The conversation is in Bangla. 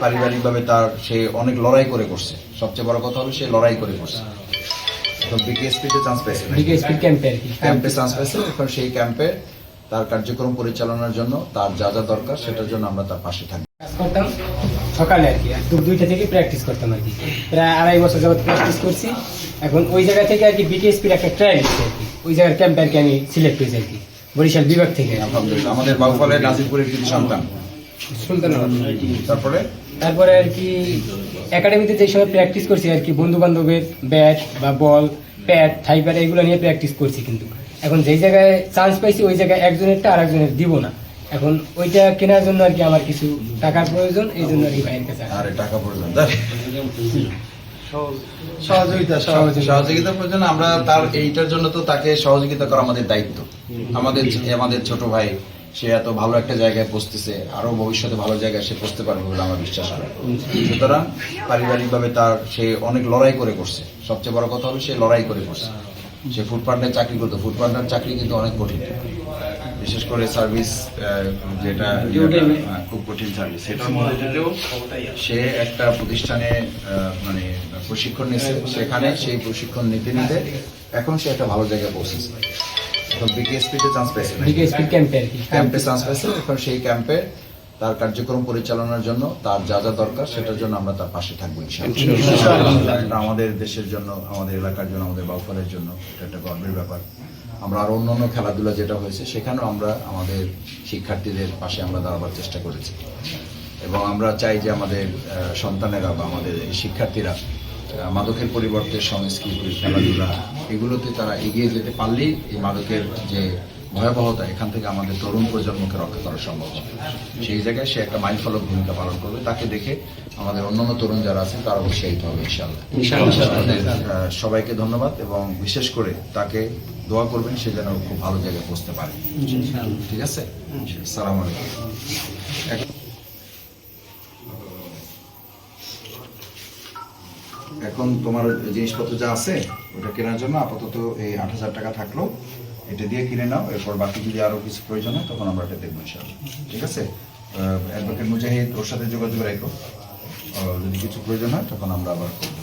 পারিবারিকভাবে তার সে অনেক লড়াই করছে। সবচেয়ে বড় কথা হলো সে লড়াই করছে। তো বিকেএসপিতে চান্স পেয়েছে, বিকেএসপি ক্যাম্পে চান্স পেয়েছে। এখন সেই ক্যাম্পে তার কার্যক্রম পরিচালনার জন্য তার যা যা দরকার সেটার জন্য আমরা তার পাশে থাকি। কাজ করতাম সকালে আর কি, দুপুর 2টা থেকে প্র্যাকটিস করতাম আর কি, প্রায় 2.5 বছর যাবত প্র্যাকটিস করছি। এখন ওই জায়গা থেকে আর কি বিকেএসপির একটা ট্রায়াল দিচ্ছে আর কি, ওই জায়গার ক্যাম্পে আর কি আমি সিলেক্ট হয়েছি আর কি, বরিশাল বিভাগ থেকে। আলহামদুলিল্লাহ, আমাদের বাউফলের নাজিরপুরের কৃতি সন্তান। তারপরে আর কি একাডেমিতে যে সময় প্র্যাকটিস করছি আর কি, বন্ধু বান্ধবের ব্যাট বা বল, প্যাড, থাইপ্যাড এগুলো নিয়ে প্র্যাকটিস করছি। কিন্তু এখন যেই জায়গায় চান্স পাইছি ওই জায়গায় একজনেরটা আর একজনের দিব না। এখন ওইটা কেনার জন্য আর কি আমার কিছু টাকার প্রয়োজন, এই জন্য আর কি ভাইয়ের কাছে। আরে টাকা প্রয়োজন, সহযোগিতা প্রয়োজন। আমরা তার এইটার জন্য তো তাকে সহযোগিতা করা আমাদের দায়িত্ব। আমাদের ছোট ভাই, সে এত ভালো একটা জায়গায় পৌঁছতেছে, আরো ভবিষ্যতে ভালো জায়গায় সে পৌঁছতে পারবে বলে আমার বিশ্বাস করি। সুতরাং পারিবারিকভাবে তার সে অনেক লড়াই করছে। সবচেয়ে বড় কথা হলো সে লড়াই করছে। সে ফুড পার্টনার চাকরি করতো। ফুড পার্টনার চাকরি কিন্তু অনেক কঠিন, বিশেষ করে সার্ভিস, যেটা খুব কঠিন সার্ভিস। সেটার মধ্যে সে একটা প্রতিষ্ঠানে মানে প্রশিক্ষণ নিচ্ছে, সেখানে সেই প্রশিক্ষণ নিতে এখন সে একটা ভালো জায়গায় পৌঁছেছে। বিকেএসপিতে চান্স পেয়েছে, ক্যাম্পে চান্স পেয়েছে। এখন সেই ক্যাম্পে তার কার্যক্রম পরিচালনার জন্য তার যা যা দরকার সেটার জন্য আমরা তার পাশে থাকবো ইনশাআল্লাহ। আমাদের দেশের জন্য, আমাদের এলাকার জন্য, আমাদের বাউফলের জন্য এটা একটা গর্বের ব্যাপার। আমরা আরো অন্যান্য খেলাধুলা যেটা হয়েছে সেখানেও আমরা আমাদের শিক্ষার্থীদের পাশে আমরা দাঁড়াবার চেষ্টা করেছি, এবং আমরা চাই যে আমাদের সন্তানেরা বা আমাদের শিক্ষার্থীরা মাদকের পরিবর্তে সংস্কৃতি, খেলাধুলা এগুলোতে তারা এগিয়ে যেতে পারলেই এই মাদকের যে ভয়াবহতা এখান থেকে আমাদের তরুণ প্রজন্মকে রক্ষা করা সম্ভব হবে। সেই জায়গায় সে একটা মাইলফলক ভূমিকা পালন করবে। তাকে দেখে আমাদের অন্যান্য তরুণ যারা আছেন তারা উৎসাহিত হবে ইনশাআল্লাহ। সবাইকে ধন্যবাদ, এবং বিশেষ করে তাকে দোয়া করবেন সে যেন খুব ভালো জায়গায় পৌঁছতে পারে। ঠিক আছে, আসসালামু আলাইকুম। এখন তোমার জিনিসপত্র যা আছে ওটা কেনার জন্য আপাতত এই 8,000 টাকা থাকলো, এটা দিয়ে কিনে নাও। এরপর বাকি যদি আরো কিছু প্রয়োজন হয় তখন আমরা এটা দেখবো ইনশাআল্লাহ। ঠিক আছে, অ্যাডভোকেট মুজাহিদ ওর সাথে যোগাযোগ রাখো, যদি কিছু প্রয়োজন হয় তখন আমরা আবার করবো।